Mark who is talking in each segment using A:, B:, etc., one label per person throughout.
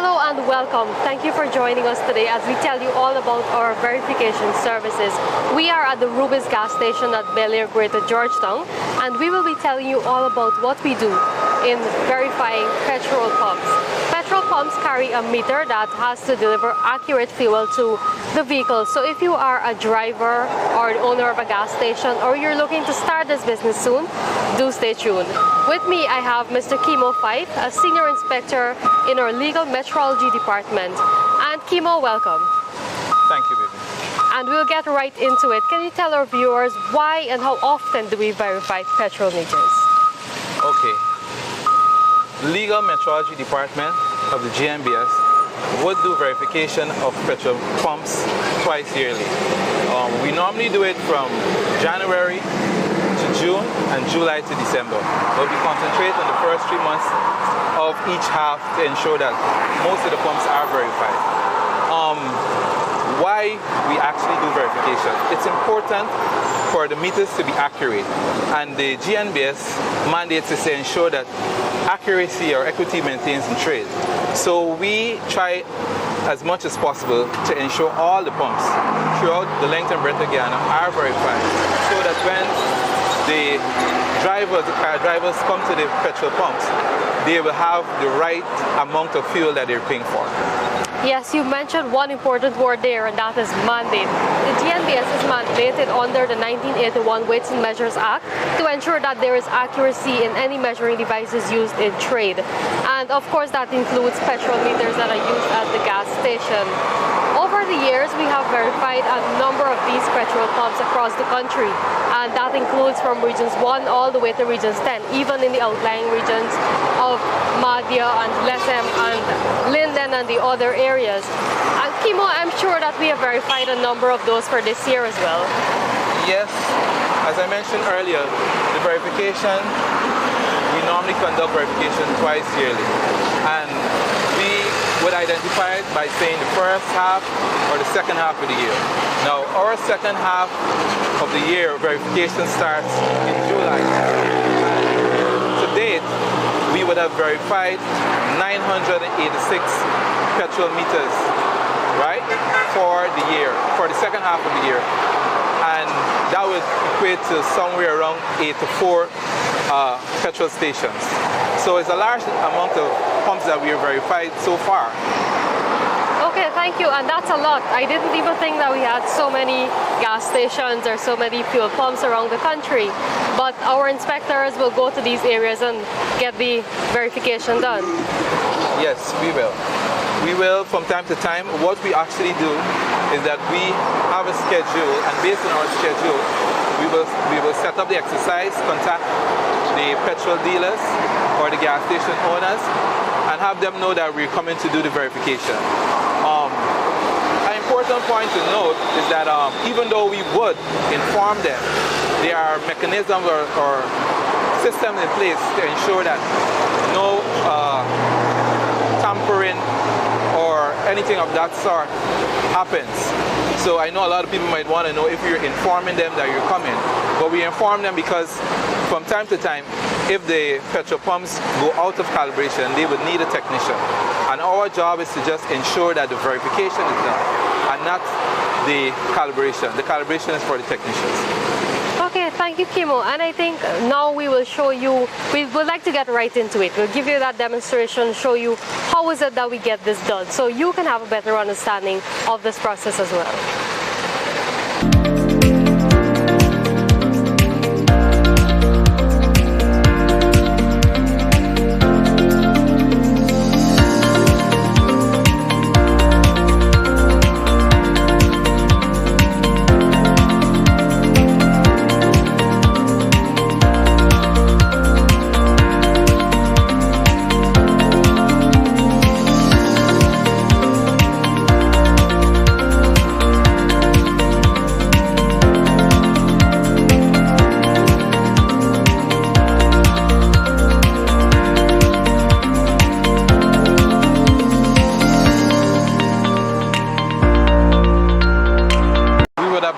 A: Hello and welcome. Thank you for joining us today as we tell you all about our verification services. We are at the Rubis gas station at Bel-Air, Greater Georgetown, and we will be telling you all about what we do in verifying petrol pumps. Petrol pumps carry a meter that has to deliver accurate fuel to the vehicle. So if you are a driver or an owner of a gas station or you're looking to start this business soon, do stay tuned. With me, I have Mr. Kimo Fife, a senior inspector in our legal metrology department. And Kimo, welcome.
B: Thank you, baby.
A: And we'll get right into it. Can you tell our viewers why and how often do we verify petrol meters?
B: Okay. Legal metrology department of the GNBS would do verification of petrol pumps twice yearly. We normally do it from January to June and July to December. But we concentrate on the first 3 months of each half to ensure that most of the pumps are verified. Why we actually do verification? It's important for the meters to be accurate, and the GNBS mandates is to ensure that accuracy or equity maintains in trade. So we try as much as possible to ensure all the pumps throughout the length and breadth of Guyana are verified, so that when the car drivers come to the petrol pumps, they will have the right amount of fuel that they're paying for.
A: Yes, you mentioned one important word there, and that is mandate. The GNBS is mandated under the 1981 Weights and Measures Act to ensure that there is accuracy in any measuring devices used in trade. And of course, that includes petrol meters that are used at the gas station. Over the years, we have verified a number of these petrol pumps across the country, and that includes from regions 1 all the way to regions 10, even in the outlying regions of Madhya and Lesem and Linden and the other areas. And Kimo, I'm sure that we have verified a number of those for this year as well.
B: Yes, as I mentioned earlier, the verification, we normally conduct verification twice yearly. And we would identify it by saying the first half or the second half of the year. Now, our second half of the year verification starts in July. To date, we would have verified 986 petrol meters, right, for the year, for the second half of the year. And that would equate to somewhere around 84 petrol stations. So it's a large amount of pumps that we have verified so far.
A: Okay, thank you, and that's a lot. I didn't even think that we had so many gas stations or so many fuel pumps around the country. But our inspectors will go to these areas and get the verification done.
B: Yes, we will. We will from time to time. What we actually do is that we have a schedule, and based on our schedule, we will set up the exercise, contact the petrol dealers or the gas station owners, and have them know that we're coming to do the verification. An important point to note is that even though we would inform them, there are mechanisms or systems in place to ensure that no tampering or anything of that sort happens. So I know a lot of people might want to know if you're informing them that you're coming, but we inform them because from time to time, if the petrol pumps go out of calibration, they would need a technician. And our job is to just ensure that the verification is done and not the calibration. The calibration is for the technicians.
A: Okay, thank you, Kimo. And I think now we will show you, we would like to get right into it. We'll give you that demonstration, show you how is it that we get this done, so you can have a better understanding of this process as well.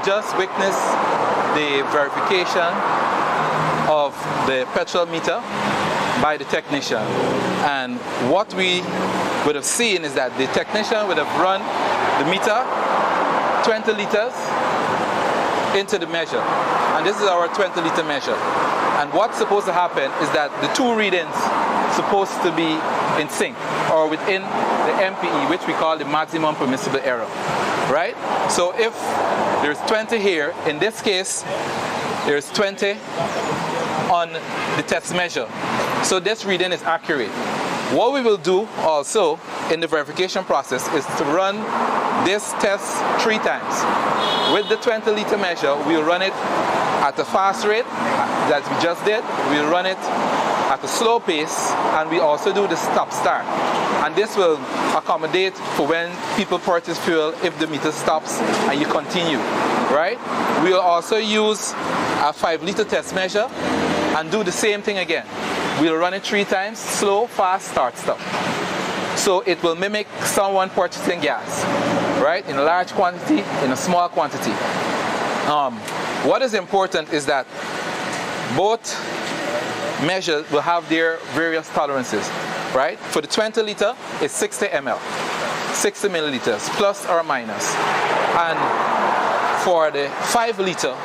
B: Just witnessed the verification of the petrol meter by the technician, and what we would have seen is that the technician would have run the meter 20 liters into the measure. And this is our 20 liter measure. And what's supposed to happen is that the two readings supposed to be in sync or within the MPE, which we call the maximum permissible error, right? So if there's 20 here, in this case, there's 20 on the test measure. So this reading is accurate. What we will do also in the verification process is to run this test 3 times. With the 20 liter measure, we'll run it at a fast rate, that we just did. We'll run it at a slow pace, and we also do the stop-start. And this will accommodate for when people purchase fuel if the meter stops and you continue, right? We'll also use a 5 liter test measure and do the same thing again. We'll run it 3 times, slow, fast, start, stop. So it will mimic someone purchasing gas, right? In a large quantity, in a small quantity. What is important is that both measures will have their various tolerances, right? For the 20 liter, it's 60 ml, 60 milliliters, plus or minus. And for the 5 liter,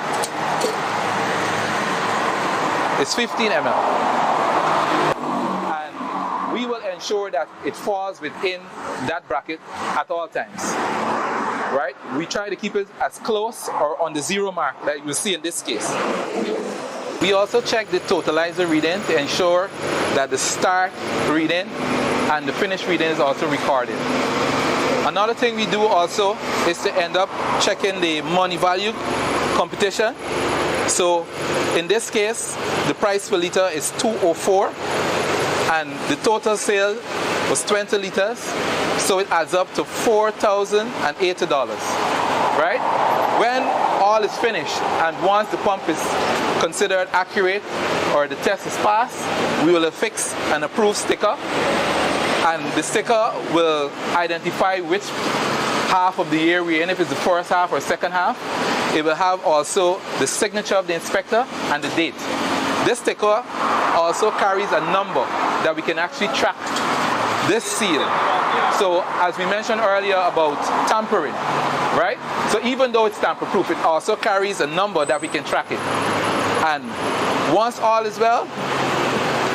B: it's 15 ml. And we will ensure that it falls within that bracket at all times, right? We try to keep it as close or on the 0 mark that you see in this case. We also check the totalizer reading to ensure that the start reading and the finish reading is also recorded. Another thing we do also is to end up checking the money value computation. So in this case, the price per liter is $2.04 and the total sale was 20 liters, so it adds up to $4,080, right? When all is finished and once the pump is considered accurate or the test is passed, we will affix an approved sticker, and the sticker will identify which half of the year we're in, if it's the first half or second half. It will have also the signature of the inspector and the date. This sticker also carries a number that we can actually track this seal. So as we mentioned earlier about tampering, right? So even though it's tamper-proof, it also carries a number that we can track it. And once all is well,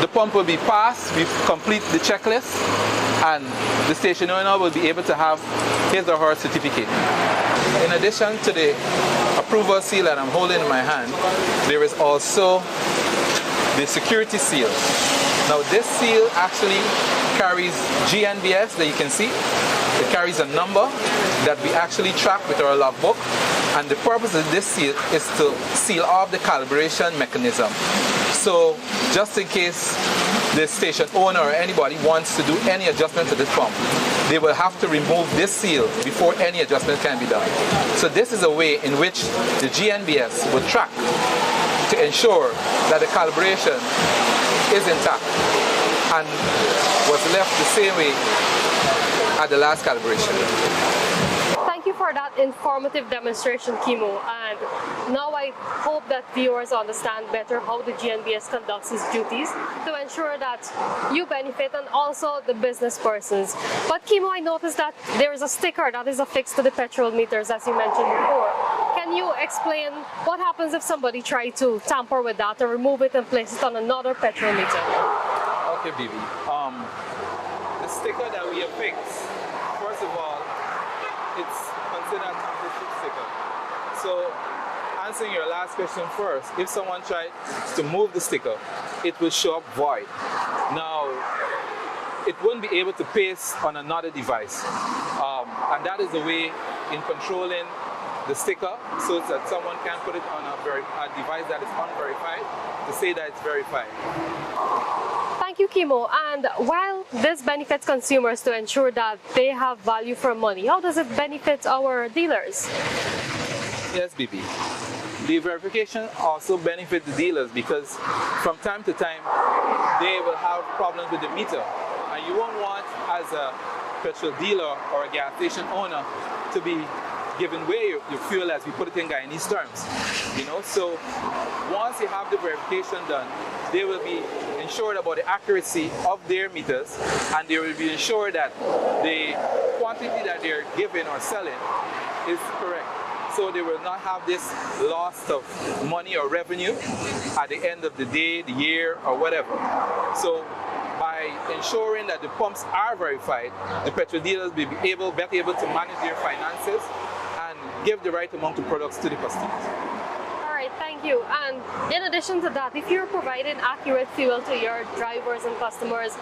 B: the pump will be passed, we complete the checklist, and the station owner will be able to have his or her certificate. In addition to the approval seal that I'm holding in my hand, there is also the security seal. Now this seal actually carries GNBS that you can see. It carries a number that we actually track with our logbook, and the purpose of this seal is to seal off the calibration mechanism. So just in case the station owner or anybody wants to do any adjustment to this pump, they will have to remove this seal before any adjustment can be done. So this is a way in which the GNBS will track to ensure that the calibration is intact and was left the same way at the last calibration.
A: Thank you for that informative demonstration, Kimo. And now I hope that viewers understand better how the GNBS conducts its duties to ensure that you benefit and also the business persons. But Kimo, I noticed that there is a sticker that is affixed to the petrol meters, as you mentioned before. Can you explain what happens if somebody tries to tamper with that or remove it and place it on another petrol meter?
B: Okay, Bibi. The sticker that we affix, first of all, it's considered a tamper-proof sticker. So, answering your last question first, if someone tries to move the sticker, it will show up void. Now, it won't be able to paste on another device. And that is the way in controlling the sticker, so that someone can put it on a device that is unverified to say that it's verified.
A: Thank you, Kimo. And while this benefits consumers to ensure that they have value for money, how does it benefit our dealers?
B: Yes, Bibi. The verification also benefits the dealers because from time to time they will have problems with the meter, and you won't want, as a petrol dealer or a gas station owner, to be giving away your fuel, as we put it in Guyanese terms. You know, so once you have the verification done, they will be ensured about the accuracy of their meters, and they will be ensured that the quantity that they're giving or selling is correct. So they will not have this loss of money or revenue at the end of the day, the year, or whatever. So by ensuring that the pumps are verified, the petrol dealers will be better able to manage their finances and give the right amount of products to the customers.
A: Alright, thank you. And in addition to that, if you're providing accurate fuel to your drivers and customers,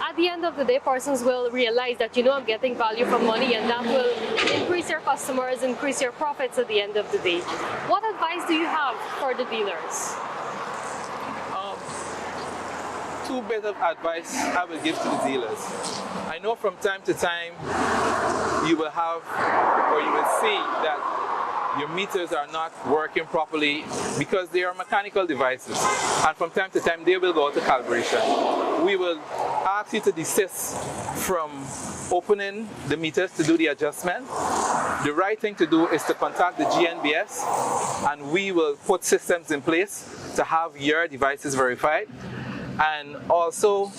A: at the end of the day, persons will realize that, I'm getting value for money, and that will increase your customers, increase your profits at the end of the day. What advice do you have for the dealers?
B: Two bits of advice I will give to the dealers. I know from time to time you will have, or you will see that your meters are not working properly because they are mechanical devices, and from time to time they will go to calibration. We will ask you to desist from opening the meters to do the adjustment. The right thing to do is to contact the GNBS, and we will put systems in place to have your devices verified. And also,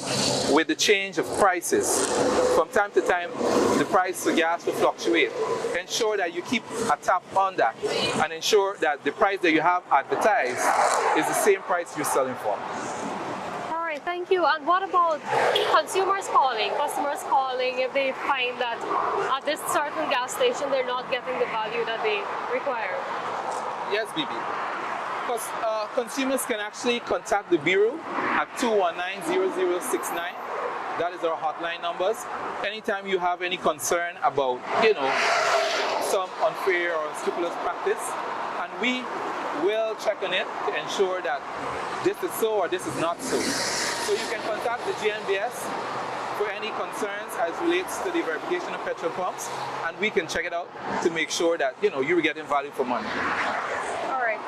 B: with the change of prices, from time to time, the price of gas will fluctuate. Ensure that you keep a tap on that, and ensure that the price that you have advertised is the same price you're selling for.
A: All right, thank you. And what about consumers calling, customers calling, if they find that at this certain gas station they're not getting the value that they require?
B: Yes, Bibi. Because consumers can actually contact the Bureau at 219-0069. That is our hotline numbers. Anytime you have any concern about, some unfair or unscrupulous practice, and we will check on it to ensure that this is so or this is not so. So you can contact the GNBS for any concerns as relates to the verification of petrol pumps, and we can check it out to make sure that, you're getting value for money.
A: All right.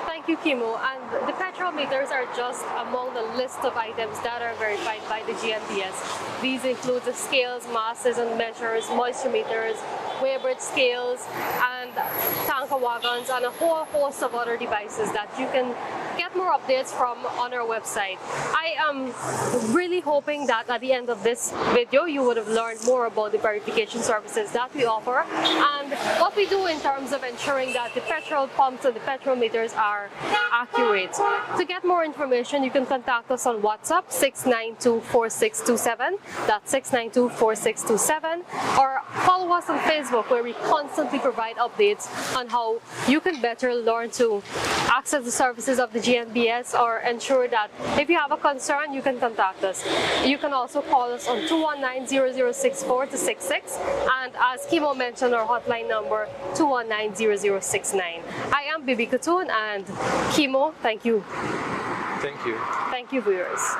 A: Thank you, Kimo. And the petrol meters are just among the list of items that are verified by the GNBS. These include the scales, masses and measures, moisture meters, weigh bridge scales, and tanker wagons, and a whole host of other devices that you can get more updates from on our website. I am really hoping that at the end of this video you would have learned more about the verification services that we offer and what we do in terms of ensuring that the petrol pumps and the petrol meters are accurate. To get more information, you can contact us on WhatsApp 692-4627, that's 692-4627, or follow us on Facebook, where we constantly provide updates on how you can better learn to access the services of the GNBS, or ensure that if you have a concern, you can contact us. You can also call us on 219-0064-66, and as Kimo mentioned, our hotline number 219-0069. I am Bibi Katoon, and Kimo, thank you.
B: Thank you.
A: Thank you, viewers.